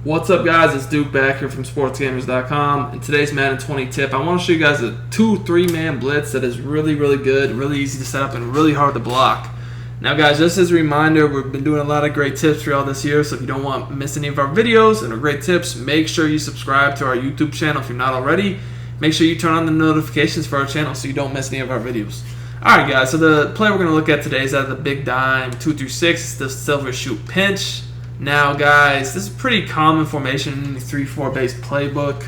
What's up, guys? It's Duke back here from Sportsgamerz.com. In today's Madden 20 tip, I want to show you guys a 2-3-man blitz that is really good, really easy to set up, and really hard to block. Now, guys, just as a reminder, we've been doing a lot of great tips for y'all this year, so if you don't want to miss any of our videos and our great tips, make sure you subscribe to our YouTube channel if you're not already. Make sure you turn on the notifications for our channel so you don't miss any of our videos. Alright, guys, so the play we're going to look at today is out of the big dime 2-3-6. It's the silver shoot pinch. Now, guys, this is a pretty common formation in the 3-4 base playbook.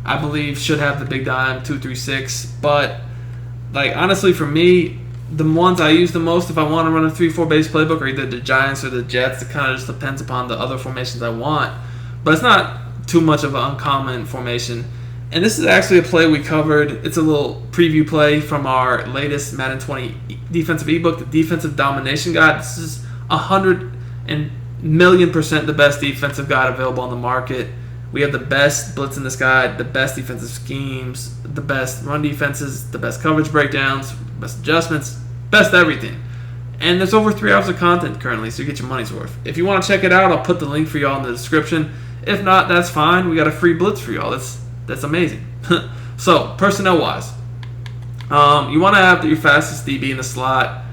I believe should have the big dime 2-3-6, but like honestly, for me, the ones I use the most if I want to run a 3-4 base playbook are either the Giants or the Jets. It kind of just depends upon the other formations I want, but it's not too much of an uncommon formation. And this is actually a play we covered. It's a little preview play from our latest Madden 20 defensive ebook, the Defensive Domination Guide. This is 100,000,000% the best defensive guide available on the market. We have the best blitz in this guide, the best defensive schemes, the best run defenses, the best coverage breakdowns, best adjustments, best everything. And there's over 3 hours of content currently, so you get your money's worth. If you want to check it out, I'll put the link for y'all in the description. If not, that's fine. We got a free blitz for y'all. That's amazing. So, personnel-wise, you want to have your fastest DB in the slot.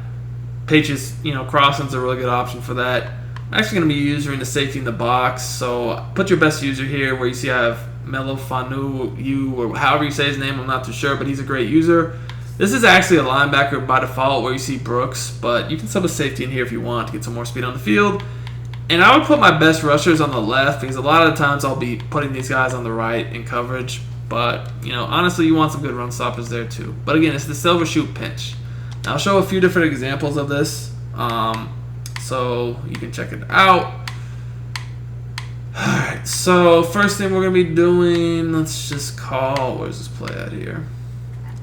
Patriots, crossing's a really good option for that. I'm actually going to be using the safety in the box, so put your best user here where you see I have Melofanu, or however you say his name, I'm not too sure, but he's a great user. This is actually a linebacker by default where you see Brooks, but you can sub a safety in here if you want to get some more speed on the field. And I would put my best rushers on the left because a lot of the times I'll be putting these guys on the right in coverage. But, honestly, you want some good run stoppers there too. But again, it's the silver shoot pinch. Now, I'll show a few different examples of this, so you can check it out. Alright, so first thing we're going to be doing, let's just call, where's this play at here?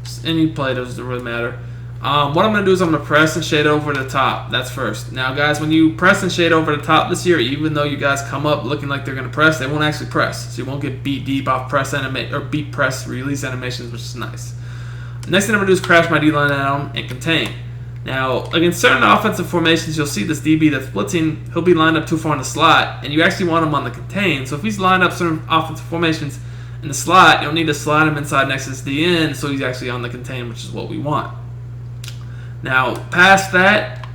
Just any play, doesn't really matter. What I'm going to do is I'm going to press and shade over the top. That's first. Now, guys, when you press and shade over the top this year, even though you guys come up looking like they're going to press, they won't actually press. So you won't get beat deep off press or beat press release animations, which is nice. The next thing I'm going to do is crash my D-line down and contain. Now, against certain offensive formations, you'll see this DB that's blitzing, he'll be lined up too far in the slot, and you actually want him on the contain. So if he's lined up certain offensive formations in the slot, you'll need to slide him inside next to the DN so he's actually on the contain, which is what we want. Now, past that,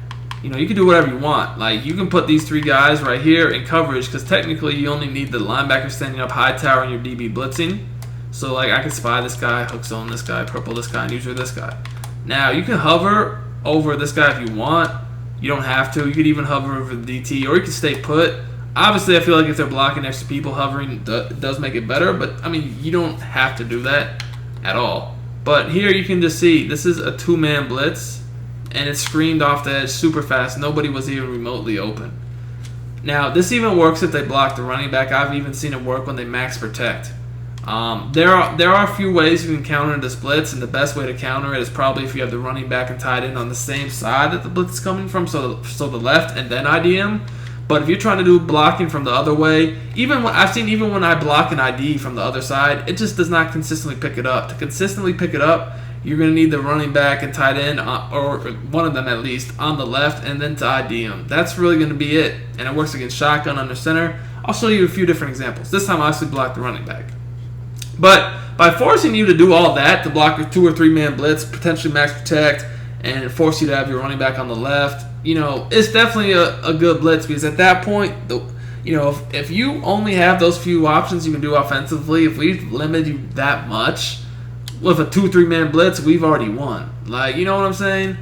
you can do whatever you want. Like, you can put these 3 guys right here in coverage because technically you only need the linebacker standing up high tower and your DB blitzing. So, like, I can spy this guy, hook zone this guy, purple this guy, and user this guy. Now, you can hover over this guy if you want. You don't have to. You could even hover over the DT, or you can stay put. Obviously, I feel like if they're blocking extra people, hovering does make it better. But, I mean, you don't have to do that at all. But here you can just see this is a 2-man blitz. And it screamed off the edge super fast. Nobody was even remotely open. Now, this even works if they block the running back. I've even seen it work when they max protect. There are a few ways you can counter this blitz, and the best way to counter it is probably if you have the running back and tight end on the same side that the blitz is coming from, so the left, and then IDM. But if you're trying to do blocking from the other way, even when I block an ID from the other side, it just does not consistently pick it up. To consistently pick it up, you're going to need the running back and tight end, or one of them at least, on the left, and then to ID them. That's really going to be it. And it works against shotgun under center. I'll show you a few different examples. This time I'll actually block the running back. But by forcing you to do all that, to block a 2 or 3-man blitz, potentially max protect, and force you to have your running back on the left, it's definitely a good blitz because at that point, if you only have those few options you can do offensively, if we've limited you that much, with a 2-3-man blitz, we've already won. Like, you know what I'm saying?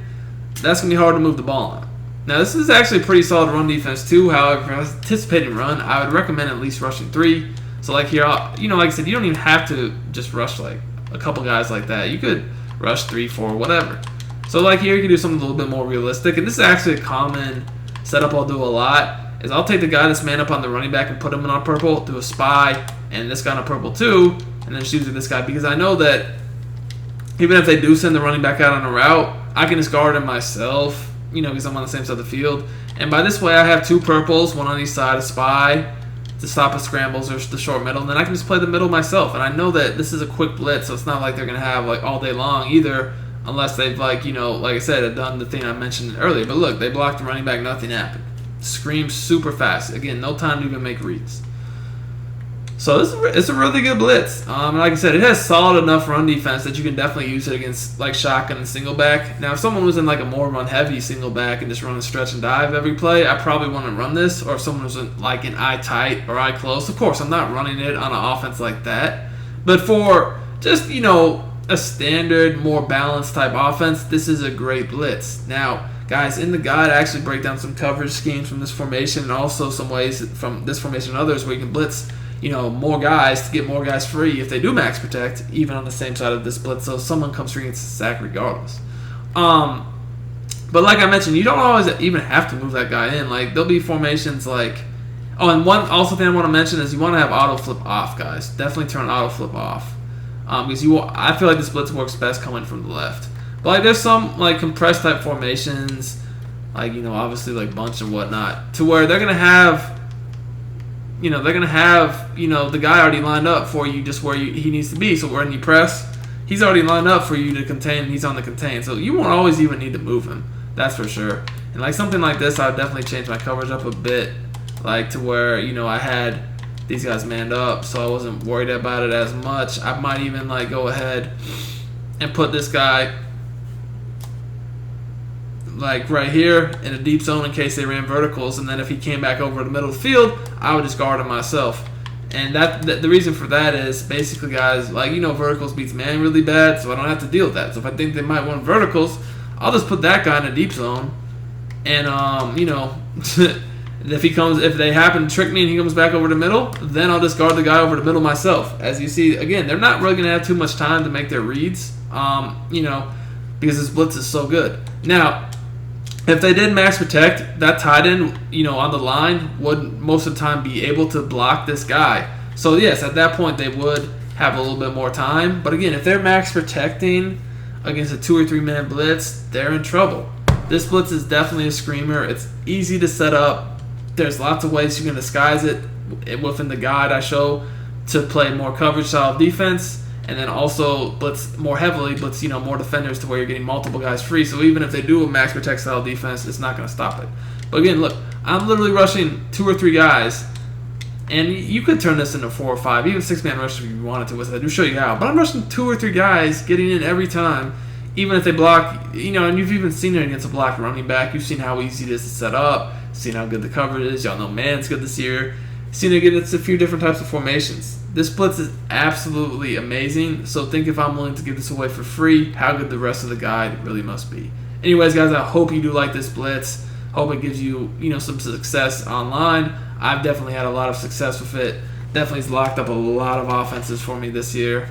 That's going to be hard to move the ball on. Now, this is actually a pretty solid run defense, too. However, if I was anticipating run, I would recommend at least rushing 3. So, like here, like I said, you don't even have to just rush, like, a couple guys like that. You could rush 3, 4, whatever. So, like here, you can do something a little bit more realistic. And this is actually a common setup I'll do a lot, is I'll take the guy that's man up on the running back and put him in on purple, do a spy, and this guy on purple, too, and then choose this guy. Because I know that even if they do send the running back out on a route, I can just guard him myself, because I'm on the same side of the field. And by this way, I have 2 purples, one on each side, a spy to stop his scrambles or the short middle, and then I can just play the middle myself. And I know that this is a quick blitz, so it's not like they're going to have like all day long either, unless they've like I said, done the thing I mentioned earlier. But look, they blocked the running back, nothing happened. Screams super fast. Again, no time to even make reads. So it's a really good blitz. Like I said, it has solid enough run defense that you can definitely use it against like shotgun and single back. Now, if someone was in like a more run heavy single back and just running stretch and dive every play, I probably wouldn't run this. Or if someone was in like an eye tight or eye close, of course I'm not running it on an offense like that. But for just a standard, more balanced type offense, this is a great blitz. Now, guys, in the guide, I actually break down some coverage schemes from this formation and also some ways from this formation and others where you can blitz more guys to get more guys free if they do max protect, even on the same side of this blitz, so someone comes free and it's a sack regardless. But like I mentioned, you don't always even have to move that guy in. Like, there'll be formations like... Oh, and one also thing I want to mention is you want to have auto flip off, guys. Definitely turn auto flip off. Because I feel like this blitz works best coming from the left. But like, there's some like compressed type formations, like obviously like bunch and whatnot, to where they're gonna have the guy already lined up for you just where he needs to be. So when you press, he's already lined up for you to contain. He's on the contain, so you won't always even need to move him. That's for sure. And like something like this, I would definitely change my coverage up a bit, like to where I had these guys manned up, so I wasn't worried about it as much. I might even like go ahead and put this guy like right here in a deep zone in case they ran verticals, and then if he came back over the middle of the field, I would just guard him myself. And the reason for that is basically, guys, like verticals beats man really bad, so I don't have to deal with that. So if I think they might want verticals, I'll just put that guy in a deep zone, and if they happen to trick me and he comes back over the middle, then I'll just guard the guy over the middle myself. As you see, again, they're not really going to have too much time to make their reads, because this blitz is so good. Now, if they did max protect, that tight end, on the line would most of the time be able to block this guy. So yes, at that point they would have a little bit more time. But again, if they're max protecting against a 2 or 3 man blitz, they're in trouble. This blitz is definitely a screamer. It's easy to set up. There's lots of ways you can disguise it within the guide I show to play more coverage style defense. And then also blitz more heavily, blitz more defenders to where you're getting multiple guys free. So even if they do a max protect style defense, it's not going to stop it. But again, look, I'm literally rushing 2 or 3 guys, and you could turn this into 4 or 5, even 6-man rush if you wanted to. I do show you how. But I'm rushing 2 or 3 guys, getting in every time, even if they block. And you've even seen it against a block running back. You've seen how easy it is to set up. Seen how good the coverage is. Y'all know man's good this year. Seen it against a few different types of formations. This blitz is absolutely amazing, so think if I'm willing to give this away for free, how good the rest of the guide really must be. Anyways, guys, I hope you do like this blitz. Hope it gives you, some success online. I've definitely had a lot of success with it. Definitely has locked up a lot of offenses for me this year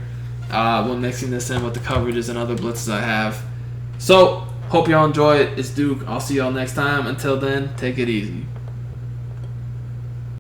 when mixing this in with the coverages and other blitzes I have. So, hope y'all enjoy it. It's Duke. I'll see y'all next time. Until then, take it easy.